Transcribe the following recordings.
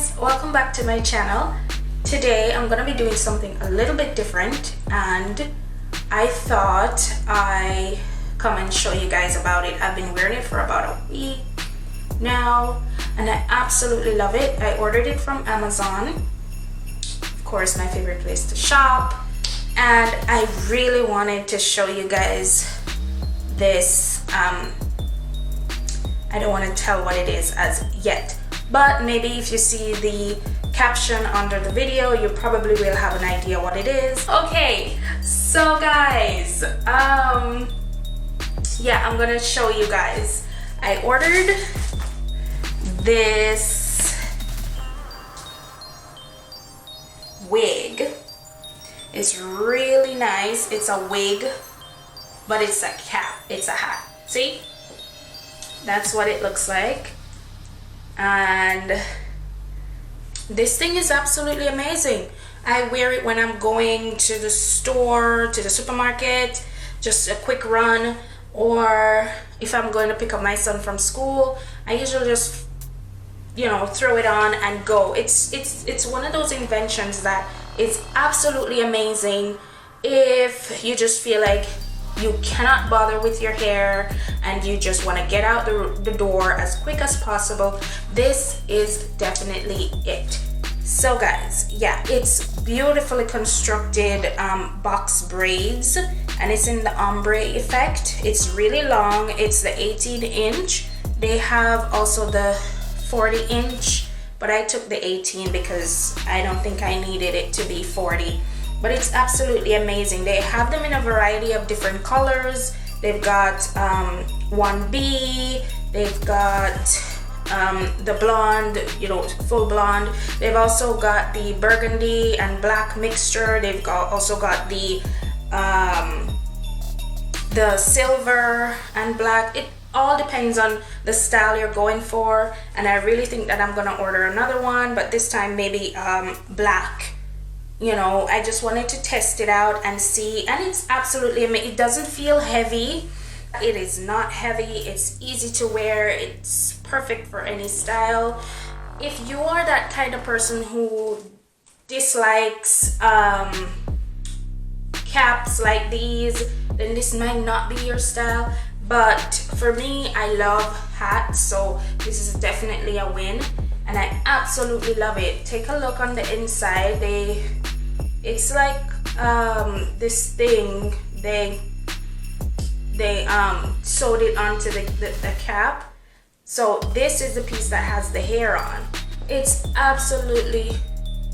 guys, welcome back to my channel. Today I'm gonna be doing something a little bit different, and I thought I come and show you guys about it. I've been wearing it for about a week now and I absolutely love it. I ordered it from Amazon, of course my favorite place to shop, and I really wanted to show you guys this. I don't want to tell what it is as yet, but maybe if you see the caption under the video, you probably will have an idea what it is. Okay, so guys, yeah, I'm gonna show you guys. I ordered this wig. It's really nice. It's a wig, but it's a cap. It's a hat. See? That's what it looks like. And this thing is absolutely amazing. I wear it when I'm going to the store, to the supermarket, just a quick run, or if I'm going to pick up my son from school, I usually just, you know, throw it on and go. It's one of those inventions that is absolutely amazing if you just feel like you cannot bother with your hair and you just want to get out the door as quick as possible. This is definitely it. So guys, yeah, it's beautifully constructed box braids, and it's in the ombre effect. It's really long. It's the 18-inch. They have also the 40-inch, but I took the 18 because I don't think I needed it to be 40. But it's absolutely amazing. They have them in a variety of different colors. They've got 1B, they've got the blonde, you know, full blonde. They've also got the burgundy and black mixture. They've also got the silver and black. It all depends on the style you're going for, and I really think that I'm gonna order another one, but this time maybe black. You know, I just wanted to test it out and see, and it's absolutely amazing. It doesn't feel heavy. It is not heavy. It's easy to wear. It's perfect for any style. If you are that kind of person who dislikes caps like these, then this might not be your style. But for me, I love hats, so this is definitely a win, and I absolutely love it. Take a look on the inside. It's like this thing, they sewed it onto the cap. So this is the piece that has the hair on. It's absolutely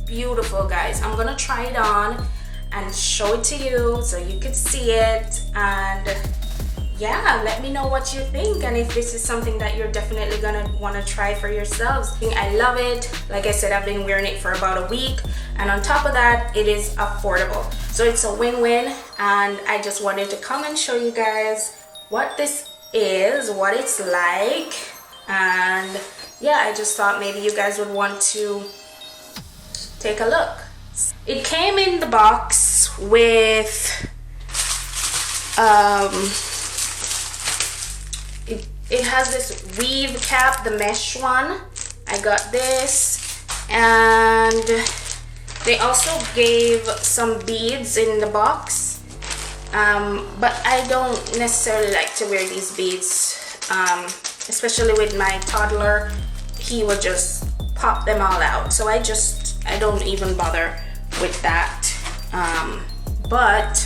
beautiful, guys. I'm gonna try it on and show it to you so you could see it, and yeah, let me know what you think, and if this is something that you're definitely gonna want to try for yourselves. I love it. Like I said, I've been wearing it for about a week, and on top of that, it is affordable. So it's a win-win, and I just wanted to come and show you guys what this is, what it's like, and yeah, I just thought maybe you guys would want to take a look. It came in the box with it has this weave cap, the mesh one. I got this, and they also gave some beads in the box, but I don't necessarily like to wear these beads, especially with my toddler. He would just pop them all out, so I don't even bother with that. But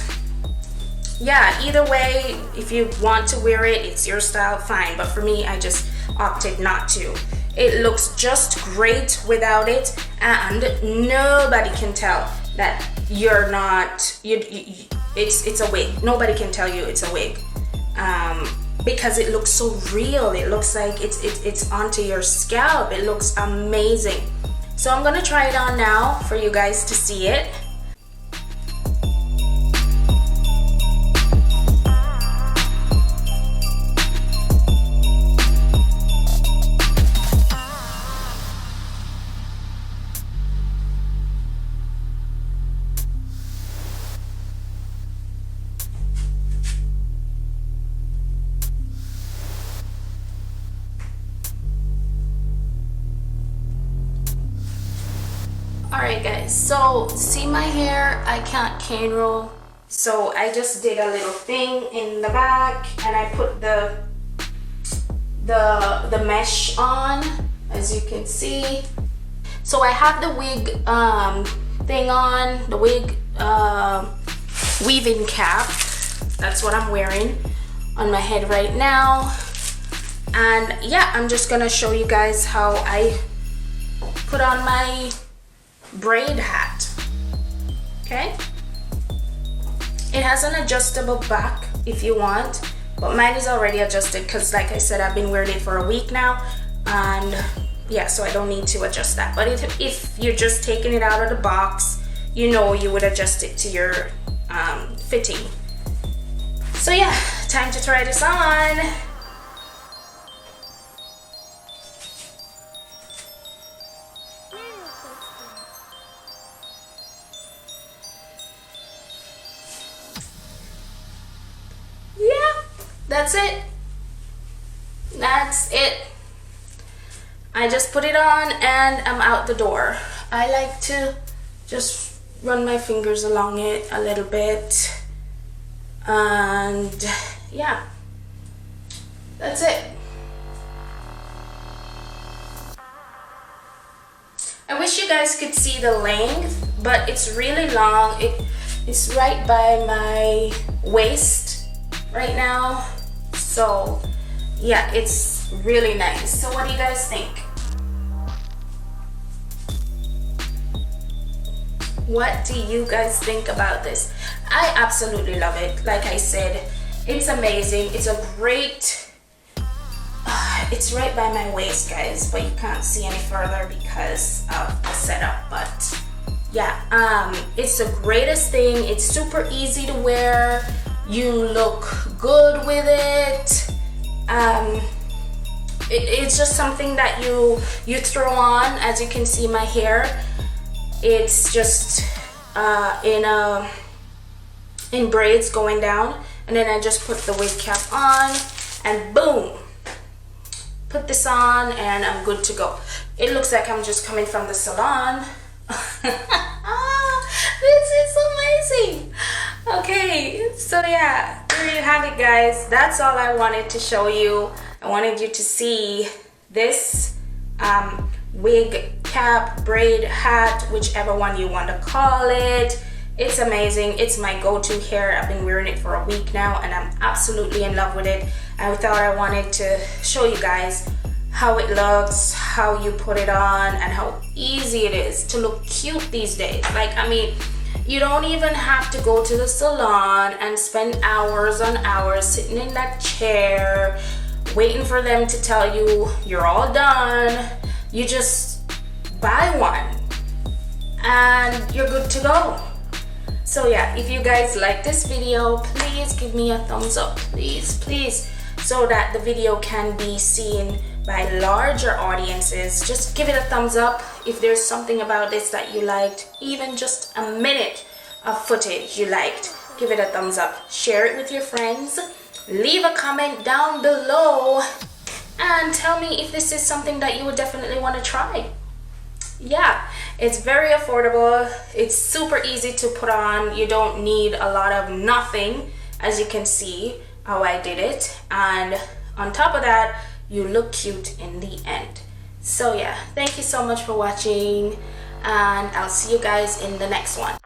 yeah, either way, if you want to wear it, it's your style, fine. But for me, I just opted not to. It looks just great without it, and nobody can tell that you're not. It's a wig. Nobody can tell you it's a wig, because it looks so real. It looks like it's onto your scalp. It looks amazing. So I'm gonna try it on now for you guys to see it. guys, so see my hair, I can't cane roll, so I just did a little thing in the back and I put the mesh on, as you can see. So I have the wig thing on, the wig weaving cap. That's what I'm wearing on my head right now. And yeah, I'm just gonna show you guys how I put on my braid hat. Okay, it has an adjustable back if you want, but mine is already adjusted because, like I said, I've been wearing it for a week now, and yeah, so I don't need to adjust that. But if you're just taking it out of the box, you know, you would adjust it to your fitting. So yeah, time to try this on. That's it. That's it. I just put it on and I'm out the door. I like to just run my fingers along it a little bit. And yeah, that's it. I wish you guys could see the length, but it's really long. It's right by my waist right now. So yeah, it's really nice. So what do you guys think? What do you guys think about this? I absolutely love it. Like I said, it's amazing. It's a great, it's right by my waist, guys, but you can't see any further because of the setup. But yeah, it's the greatest thing. It's super easy to wear. You look good with it. It's just something that you throw on. As you can see, my hair, it's just in braids going down, and then I just put the wig cap on and boom, put this on and I'm good to go. It looks like I'm just coming from the salon. This is amazing. Okay, so yeah, there you have it, guys. That's all I wanted to show you. I wanted you to see this wig cap, braid hat, whichever one you want to call it. It's amazing. It's my go-to hair. I've been wearing it for a week now and I'm absolutely in love with it. I thought I wanted to show you guys how it looks, how you put it on, and how easy it is to look cute these days. Like, I mean, you don't even have to go to the salon and spend hours on hours sitting in that chair waiting for them to tell you you're all done. You just buy one and you're good to go. So yeah, if you guys like this video, please give me a thumbs up, please, so that the video can be seen by larger audiences. Just give it a thumbs up if there's something about this that you liked, even just a minute of footage you liked. Give it a thumbs up, share it with your friends, leave a comment down below and tell me if this is something that you would definitely want to try. Yeah, it's very affordable. It's super easy to put on. You don't need a lot of nothing, as you can see how I did it, and on top of that, you look cute in the end. So yeah, thank you so much for watching, and I'll see you guys in the next one.